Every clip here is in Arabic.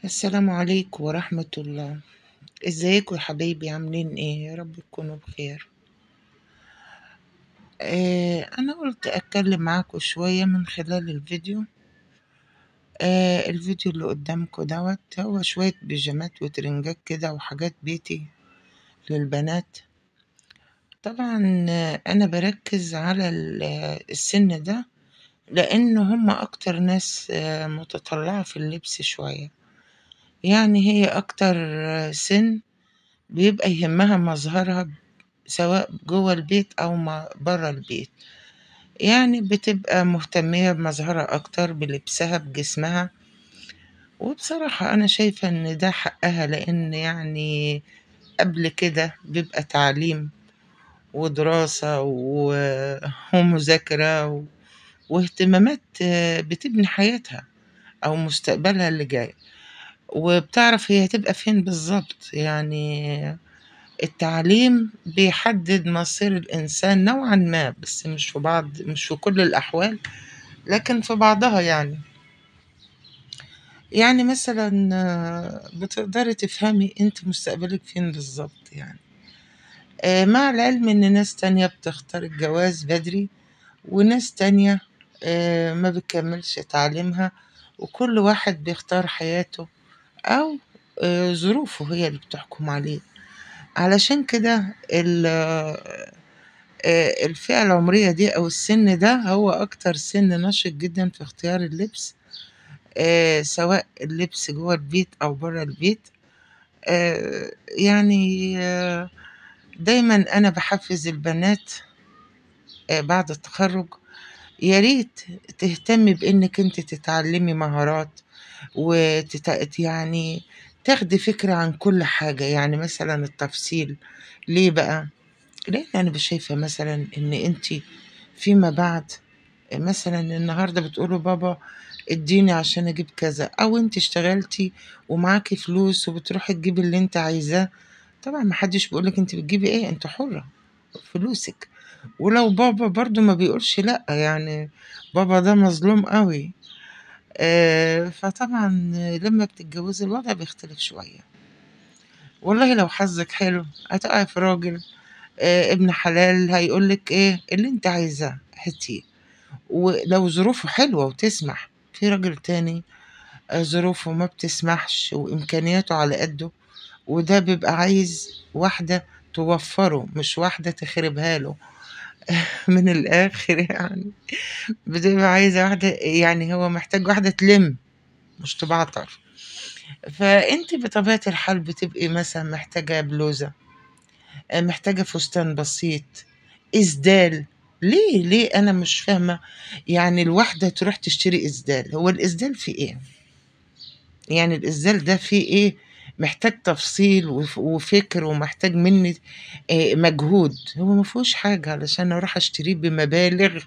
السلام عليكم ورحمة الله. ازيكم يا حبايبي، عاملين ايه؟ يا رب تكونوا بخير. انا قلت اتكلم معاكم شوية من خلال الفيديو. الفيديو اللي قدامكم دوت هو شوية بيجامات وترنجات كده وحاجات بيتي للبنات. طبعا انا بركز على السن ده لان هم اكتر ناس متطلعة في اللبس شوية. يعني هي اكتر سن بيبقى يهمها مظهرها، سواء جوه البيت أو برا البيت. يعني بتبقى مهتمية بمظهرها أكتر، بلبسها، بجسمها. وبصراحة أنا شايفة إن ده حقها، لأن يعني قبل كده بيبقى تعليم ودراسة ومذاكرة واهتمامات بتبني حياتها أو مستقبلها اللي جاي، وبتعرف هي هتبقى فين بالظبط. يعني التعليم بيحدد مصير الإنسان نوعا ما، بس مش في كل الأحوال، لكن في بعضها. يعني مثلا بتقدري تفهمي انت مستقبلك فين بالظبط. يعني مع العلم ان ناس تانية بتختار الجواز بدري، وناس تانية ما بتكملش تعليمها، وكل واحد بيختار حياته أو ظروفه هي اللي بتحكم عليه. علشان كده الفئة العمرية دي أو السن ده هو أكتر سن نشط جدا في اختيار اللبس، سواء اللبس جوه البيت أو برا البيت. يعني دايما أنا بحفز البنات بعد التخرج، يا ريت تهتمي بإنك انت تتعلمي مهارات يعني تاخدي فكرة عن كل حاجة. يعني مثلا التفصيل. ليه بقى؟ لأن أنا شايفة مثلا إن انت فيما بعد، مثلا النهارده بتقولوا بابا اديني عشان اجيب كذا، او انت اشتغلتي ومعاكي فلوس وبتروحي تجيبي اللي انت عايزاه. طبعا محدش بيقولك انت بتجيبي ايه، انت حرة، فلوسك. ولو بابا برضو ما بيقولش لا، يعني بابا ده مظلوم قوي. فطبعا لما بتتجوزي الوضع بيختلف شوية. والله لو حظك حلو هتقعي في راجل ابن حلال هيقولك ايه اللي انت عايزاه هاتيه. ولو ظروفه حلوة وتسمح، في راجل تاني ظروفه ما بتسمحش وإمكانياته على قده، وده بيبقى عايز واحدة توفره، مش واحدة تخربها له. من الآخر يعني بتبقى عايزة واحدة، يعني هو محتاج واحدة تلم مش تبعتر. فأنت بطبيعة الحال بتبقي مثلا محتاجة بلوزة، محتاجة فستان بسيط، إسدال. ليه أنا مش فاهمة. يعني الواحدة تروح تشتري إسدال، هو الإسدال فيه إيه؟ يعني الإسدال ده فيه إيه؟ محتاج تفصيل وفكر، ومحتاج مني مجهود. هو ما فيهوش حاجة علشان أروح أشتريه بمبالغ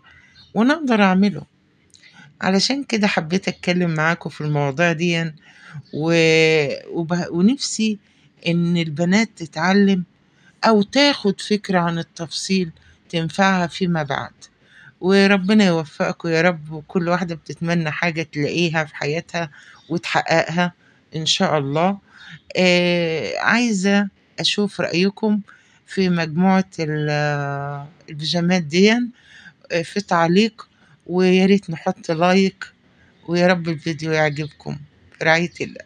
وأنا أقدر أعمله. علشان كده حبيت أتكلم معاكم في المواضيع دي، ونفسي إن البنات تتعلم أو تاخد فكرة عن التفصيل تنفعها فيما بعد. وربنا يوفقكم يا رب، وكل واحدة بتتمنى حاجة تلاقيها في حياتها وتحققها إن شاء الله. عايزة أشوف رأيكم في مجموعة البيجامات دي في تعليق، ويا ريت نحط لايك، ويا رب الفيديو يعجبكم. في رعاية الله.